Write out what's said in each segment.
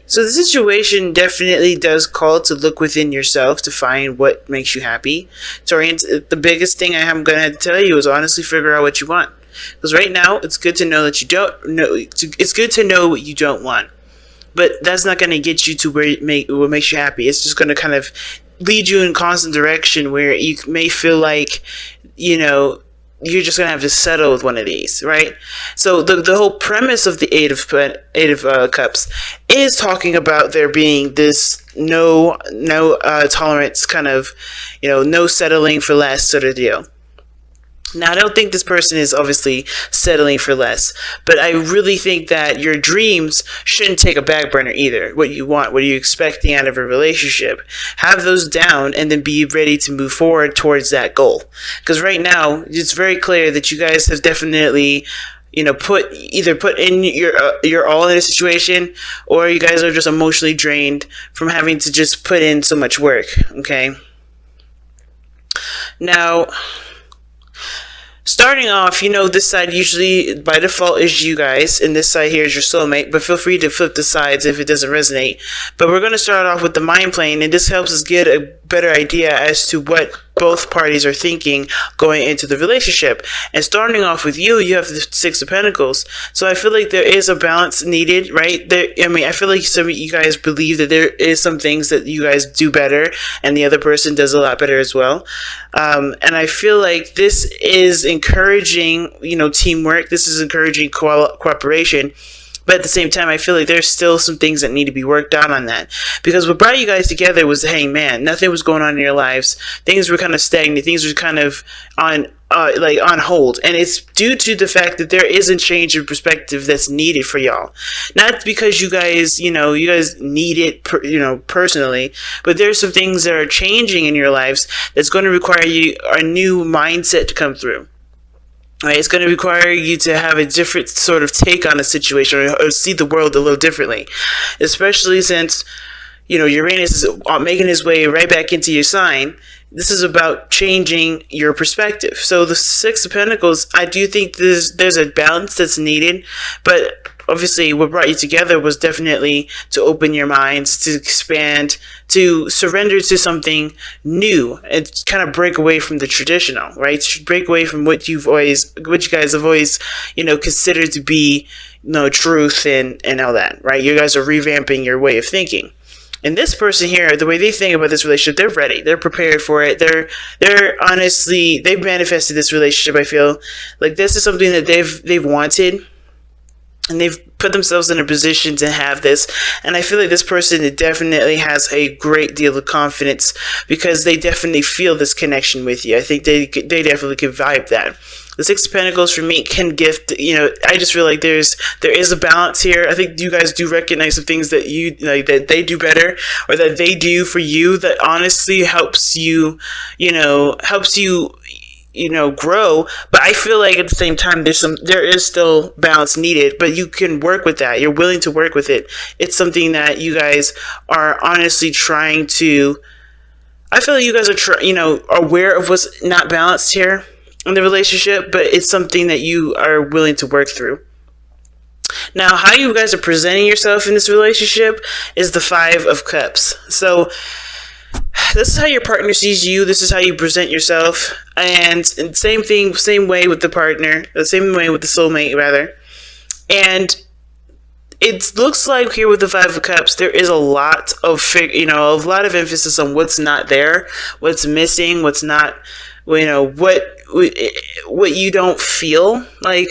So the situation definitely does call to look within yourself to find what makes you happy. Torian, the biggest thing I'm going to tell you is honestly figure out what you want. Because right now, it's good to know that you don't know. It's good to know what you don't want, but that's not going to get you to what makes you happy. It's just going to kind of lead you in constant direction where you may feel like, you're just gonna have to settle with one of these, right? So the whole premise of the Eight of Cups is talking about there being this no tolerance kind of, no settling for less sort of deal. Now, I don't think this person is obviously settling for less, but I really think that your dreams shouldn't take a back burner either. What you want, what are you expecting out of a relationship? Have those down and then be ready to move forward towards that goal. Because right now, it's very clear that you guys have definitely, put in your all in a situation, or you guys are just emotionally drained from having to just put in so much work, okay? Now, starting off, this side usually by default is you guys, and this side here is your soulmate, but feel free to flip the sides if it doesn't resonate. But we're going to start off with the mind plane, and this helps us get a better idea as to what both parties are thinking going into the relationship. And starting off with you have the Six of Pentacles. So I feel like there is a balance needed, right? I feel like some of you guys believe that there is some things that you guys do better and the other person does a lot better as well. And I feel like this is encouraging, teamwork. This is encouraging cooperation. But at the same time, I feel like there's still some things that need to be worked out on that. Because what brought you guys together was the Hangman. Nothing was going on in your lives. Things were kind of stagnant. Things were kind of on hold. And it's due to the fact that there is a change of perspective that's needed for y'all. Not because you guys need it, personally. But there's some things that are changing in your lives that's going to require you a new mindset to come through. Right, it's going to require you to have a different sort of take on a situation or see the world a little differently, especially since, Uranus is making his way right back into your sign. This is about changing your perspective. So the Six of Pentacles, I do think there's a balance that's needed, but obviously what brought you together was definitely to open your minds, to expand, to surrender to something new and kind of break away from the traditional, right? Break away from what you guys have always, considered to be, truth and all that, right? You guys are revamping your way of thinking. And this person here, the way they think about this relationship, they're ready. They're prepared for it. They're honestly, they've manifested this relationship. I feel like this is something that they've wanted. And they've put themselves in a position to have this. And I feel like this person definitely has a great deal of confidence because they definitely feel this connection with you. I think they definitely can vibe that. The Six of Pentacles for me can gift, I just feel like there is a balance here. I think you guys do recognize some things that you like that they do better or that they do for you that honestly helps you grow. But I feel like at the same time there is still balance needed, but you can work with that. You're willing to work with it. It's something that you guys are honestly trying to, I feel like you guys are aware of what's not balanced here in the relationship, but it's something that you are willing to work through. Now, how you guys are presenting yourself in this relationship is the Five of Cups. So this is how your partner sees you. This is how you present yourself. And same way with the partner, the same way with the soulmate, rather. And it looks like here with the Five of Cups, there is a lot of emphasis on what's not there, what's missing, what's not, what you don't feel like.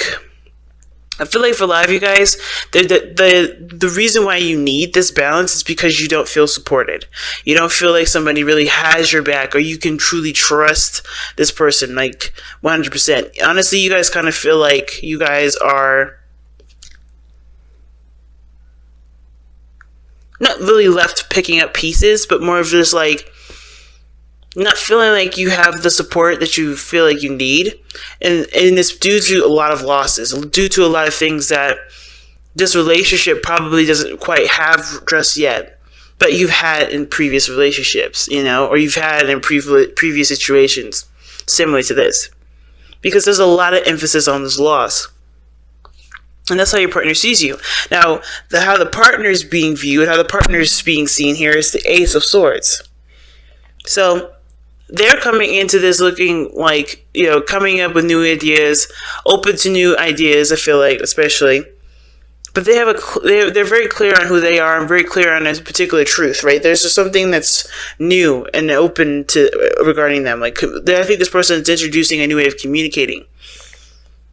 I feel like for a lot of you guys, the reason why you need this balance is because you don't feel supported. You don't feel like somebody really has your back or you can truly trust this person, like 100%. Honestly, you guys kind of feel like you guys are not really left picking up pieces, but more of just like not feeling like you have the support that you feel like you need. And it's due to a lot of losses, due to a lot of things that this relationship probably doesn't quite have just yet, but you've had in previous relationships, or you've had in previous situations similar to this. Because there's a lot of emphasis on this loss. And that's how your partner sees you. Now, how the partner is being viewed, how the partner is being seen here is the Ace of Swords. So they're coming into this looking like, coming up with new ideas, open to new ideas, I feel like, especially. But they're very clear on who they are and very clear on a particular truth, right? There's just something that's new and open to regarding them. Like, I think this person is introducing a new way of communicating.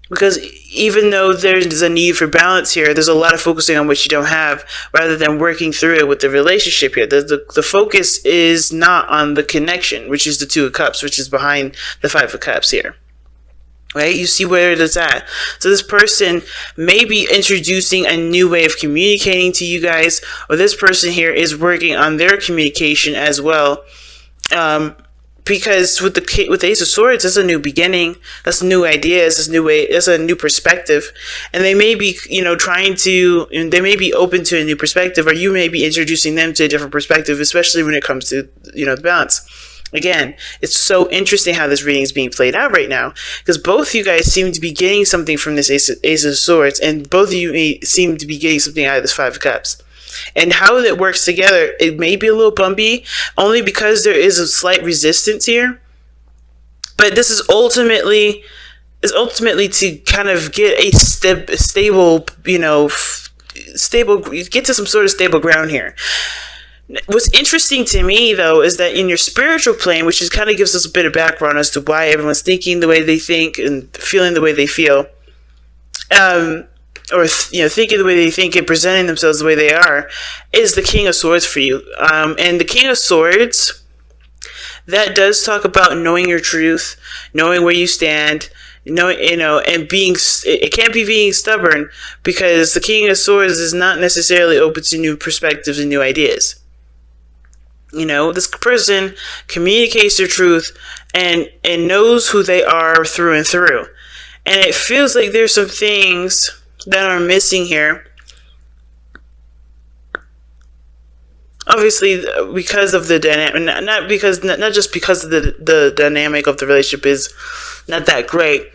Because even though there's a need for balance here, there's a lot of focusing on what you don't have rather than working through it with the relationship here. The focus is not on the connection, which is the Two of Cups, which is behind the Five of Cups here. Right? You see where it is at. So this person may be introducing a new way of communicating to you guys, or this person here is working on their communication as well. Because with the Ace of Swords, that's a new beginning. That's new ideas. That's new way. That's a new perspective, and they may be, they may be open to a new perspective, or you may be introducing them to a different perspective, especially when it comes to the balance. Again, it's so interesting how this reading is being played out right now, because both of you guys seem to be getting something from this Ace of Swords, and both of you seem to be getting something out of this Five of Cups. And how it works together, it may be a little bumpy, only because there is a slight resistance here. But this is ultimately to kind of get a stable, get to some sort of stable ground here. What's interesting to me, though, is that in your spiritual plane, which kind of gives us a bit of background as to why everyone's thinking the way they think and feeling the way they feel, or thinking the way they think and presenting themselves the way they are, is the King of Swords for you. And the King of Swords, that does talk about knowing your truth, knowing where you stand, and being. It can't be being stubborn, because the King of Swords is not necessarily open to new perspectives and new ideas. This person communicates their truth and knows who they are through and through. And it feels like there's some things that are missing here. Obviously, because of the dynamic, not just because of the dynamic of the relationship is not that great.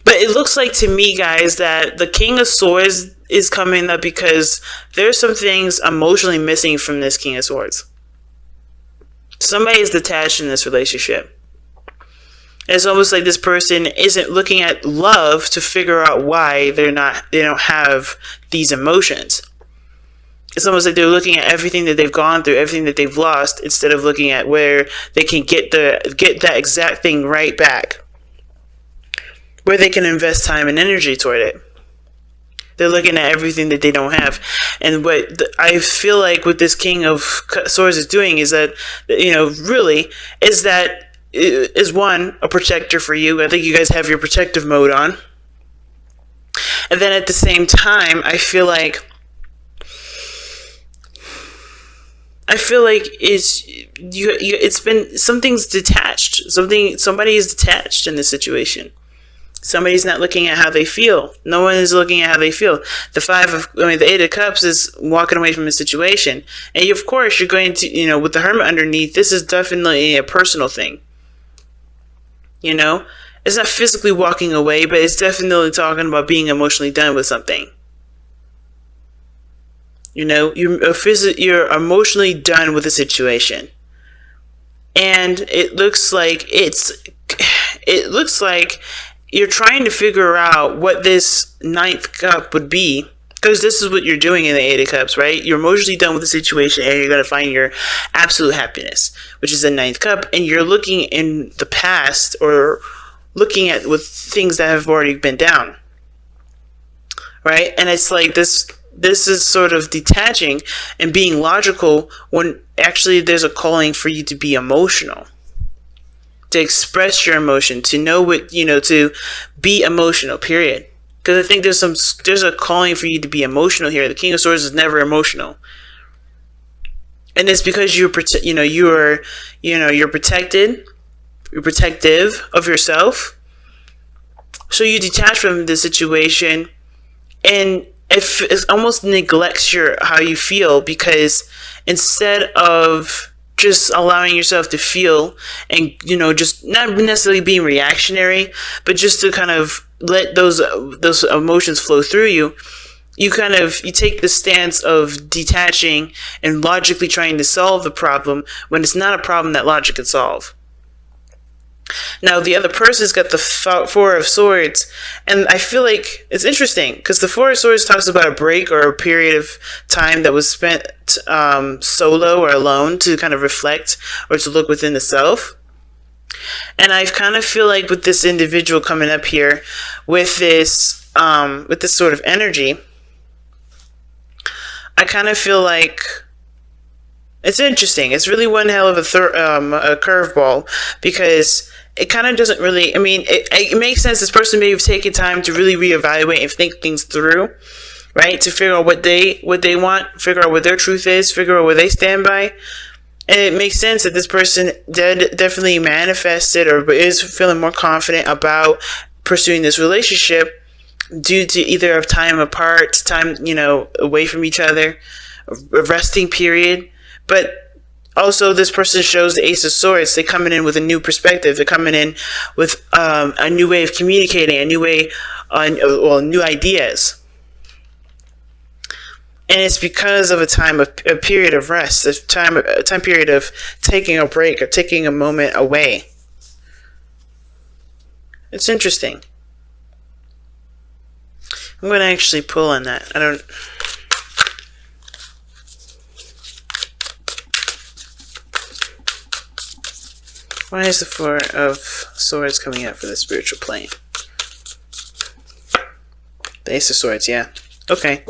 But it looks like to me, guys, that the King of Swords is coming up because there's some things emotionally missing from this King of Swords. Somebody is detached in this relationship. It's almost like this person isn't looking at love to figure out why they don't have these emotions. It's almost like they're looking at everything that they've gone through, everything that they've lost, instead of looking at where they can get that exact thing right back, where they can invest time and energy toward it. They're looking at everything that they don't have. And what I feel like what this King of Swords is doing is that, really, is one, a protector for you. I think you guys have your protective mode on. And then at the same time, I feel like it's been, something's detached. Somebody is detached in this situation. Somebody's not looking at how they feel. No one is looking at how they feel. The Eight of Cups is walking away from a situation. And of course, you're going to, with the Hermit underneath, this is definitely a personal thing. It's not physically walking away, but it's definitely talking about being emotionally done with something. You're emotionally done with the situation. And it looks like you're trying to figure out what this ninth cup would be, because this is what you're doing in the Eight of Cups, right? You're emotionally done with the situation, and you're going to find your absolute happiness, which is the ninth cup, and you're looking in the past, or looking at with things that have already been down, right? And it's like this is sort of detaching and being logical when actually there's a calling for you to be emotional, to express your emotion, to know what, to be emotional, period. Because I think there's a calling for you to be emotional here. The King of Swords is never emotional. And it's because you're protected, you're protective of yourself. So you detach from the situation, and it almost neglects how you feel, because instead of just allowing yourself to feel, and just not necessarily being reactionary, but just to kind of let those emotions flow through you. You take the stance of detaching and logically trying to solve the problem when it's not a problem that logic can solve. Now, the other person's got the Four of Swords, and I feel like it's interesting because the Four of Swords talks about a break or a period of time that was spent solo or alone to kind of reflect or to look within the self. And I kind of feel like with this individual coming up here with this sort of energy, I kind of feel like it's interesting. It's really one hell of a curveball, because it kind of doesn't really, it makes sense. This person may have taken time to really reevaluate and think things through, right? To figure out what they want, figure out what their truth is, figure out where they stand by. And it makes sense that this person definitely manifested or is feeling more confident about pursuing this relationship due to either of time apart, time, away from each other, a resting period. But also, this person shows the Ace of Swords. They're coming in with a new perspective. They're coming in with a new way of communicating, a new way, new ideas. And it's because of a period of rest, a time period of taking a break or taking a moment away. It's interesting. I'm going to actually pull on that. Why is the Four of Swords coming out for the spiritual plane? The Ace of Swords, yeah. Okay.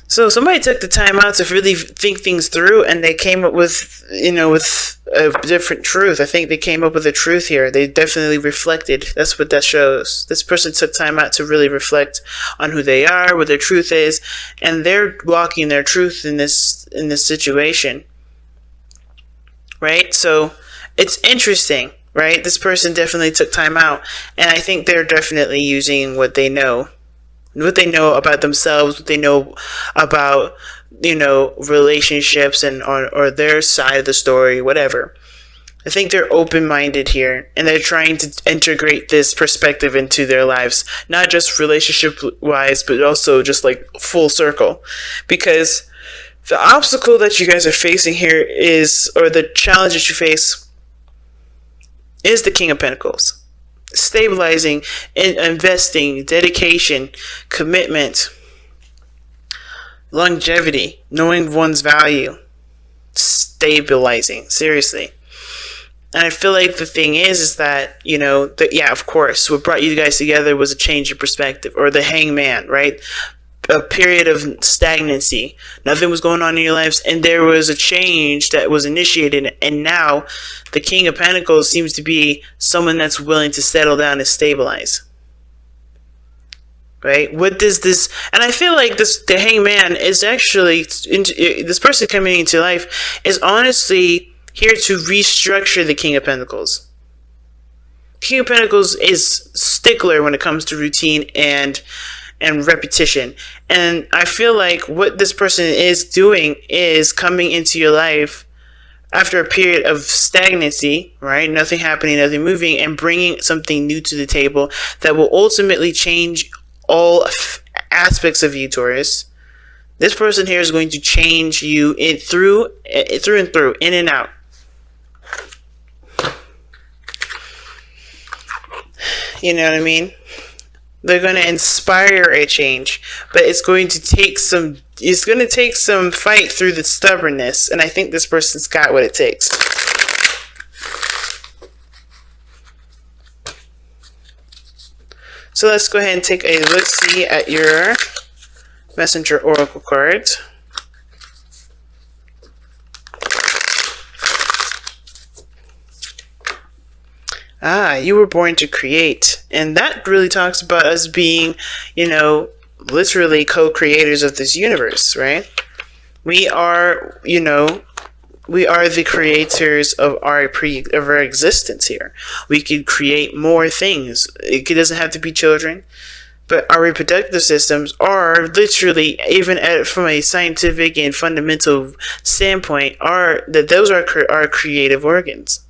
So somebody took the time out to really think things through, and they came up with, with a different truth. I think they came up with a truth here. They definitely reflected. That's what that shows. This person took time out to really reflect on who they are, what their truth is, and they're walking their truth in this situation. Right? So it's interesting, right? This person definitely took time out, and I think they're definitely using what they know about themselves, what they know about, relationships and or their side of the story, whatever. I think they're open-minded here, and they're trying to integrate this perspective into their lives, not just relationship-wise, but also just like full circle. Because the obstacle that you guys are facing here is, or the challenge that you face, is the King of Pentacles. Stabilizing, investing, dedication, commitment, longevity, knowing one's value, stabilizing, seriously. And I feel like the thing is that, of course, what brought you guys together was a change in perspective, or the Hangman, right? A period of stagnancy. Nothing was going on in your lives, and there was a change that was initiated, and now the King of Pentacles seems to be someone that's willing to settle down and stabilize. Right? What does this... And I feel like the Hangman is actually... this person coming into life is honestly here to restructure the King of Pentacles. King of Pentacles is stickler when it comes to routine and repetition. And I feel like what this person is doing is coming into your life after a period of stagnancy, right? Nothing happening, nothing moving, and bringing something new to the table that will ultimately change all aspects of you, Taurus. This person here is going to change you through and through, in and out. You know what I mean? They're going to inspire a change, but it's going to take some fight through the stubbornness, and I think this person's got what it takes. So let's go ahead and take a look-see at your Messenger Oracle cards. You were born to create. And that really talks about us being, literally co-creators of this universe, right? We are, we are the creators of our existence here. We could create more things. It doesn't have to be children. But our reproductive systems are literally, even from a scientific and fundamental standpoint, those are our creative organs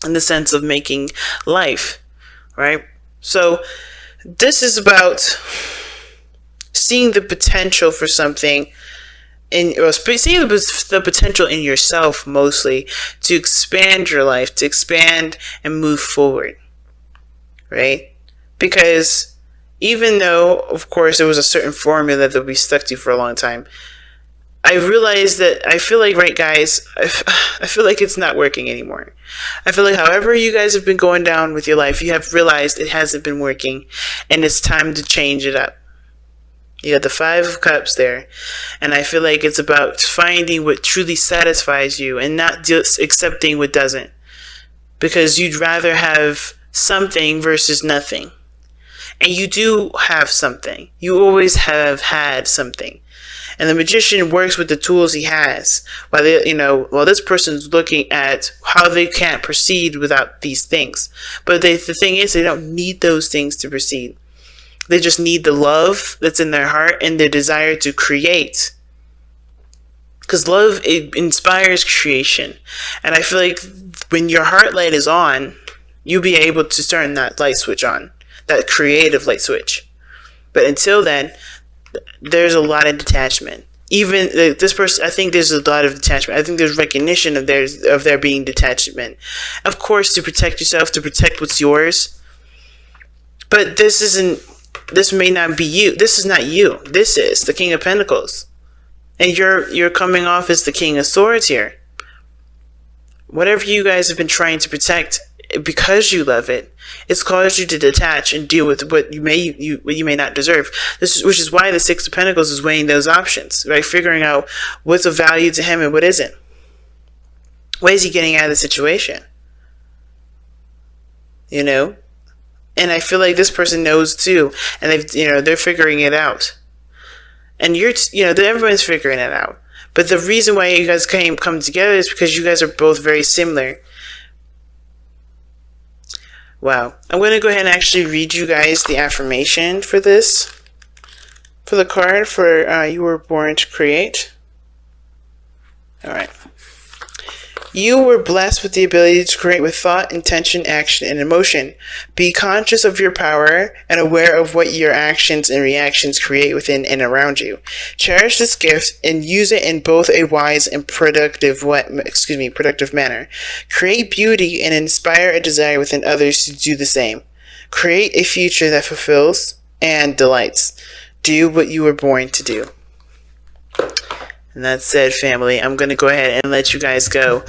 in the sense of making life, right? So this is about seeing the potential for something, seeing the potential in yourself, mostly, to expand your life, to expand and move forward, right? Because even though, of course, there was a certain formula that we stuck to for a long time, I realized that I feel like, right, guys, I feel like it's not working anymore. I feel like however you guys have been going down with your life, you have realized it hasn't been working, and it's time to change it up. You got the Five of Cups there, and I feel like it's about finding what truly satisfies you and not just accepting what doesn't, because you'd rather have something versus nothing. And you do have something. You always have had something. And the magician works with the tools he has. While this person's looking at how they can't proceed without these things. But the thing is, they don't need those things to proceed. They just need the love that's in their heart and the desire to create. Because love, it inspires creation. And I feel like when your heart light is on, you'll be able to turn that light switch on. That creative light switch. But until then, there's a lot of detachment. Even this person, I think there's a lot of detachment. I think there's recognition of there being detachment. Of course, to protect yourself, to protect what's yours. But this may not be you. This is not you. This is the King of Pentacles. And you're coming off as the King of Swords here. Whatever you guys have been trying to protect, because you love it, it's caused you to detach and deal with what you may not deserve. Which is why the Six of Pentacles is weighing those options, right? Figuring out what's of value to him and what isn't. What is he getting out of the situation? You know? And I feel like this person knows too, and they're figuring it out. And everyone's figuring it out. But the reason why you guys come together is because you guys are both very similar. Wow. I'm going to go ahead and actually read you guys the affirmation for this. For the card for You Were Born to Create. Alright. You were blessed with the ability to create with thought, intention, action, and emotion. Be conscious of your power and aware of what your actions and reactions create within and around you. Cherish this gift and use it in both a wise and productive manner. Create beauty and inspire a desire within others to do the same. Create a future that fulfills and delights. Do what you were born to do. And that said, family, I'm going to go ahead and let you guys go.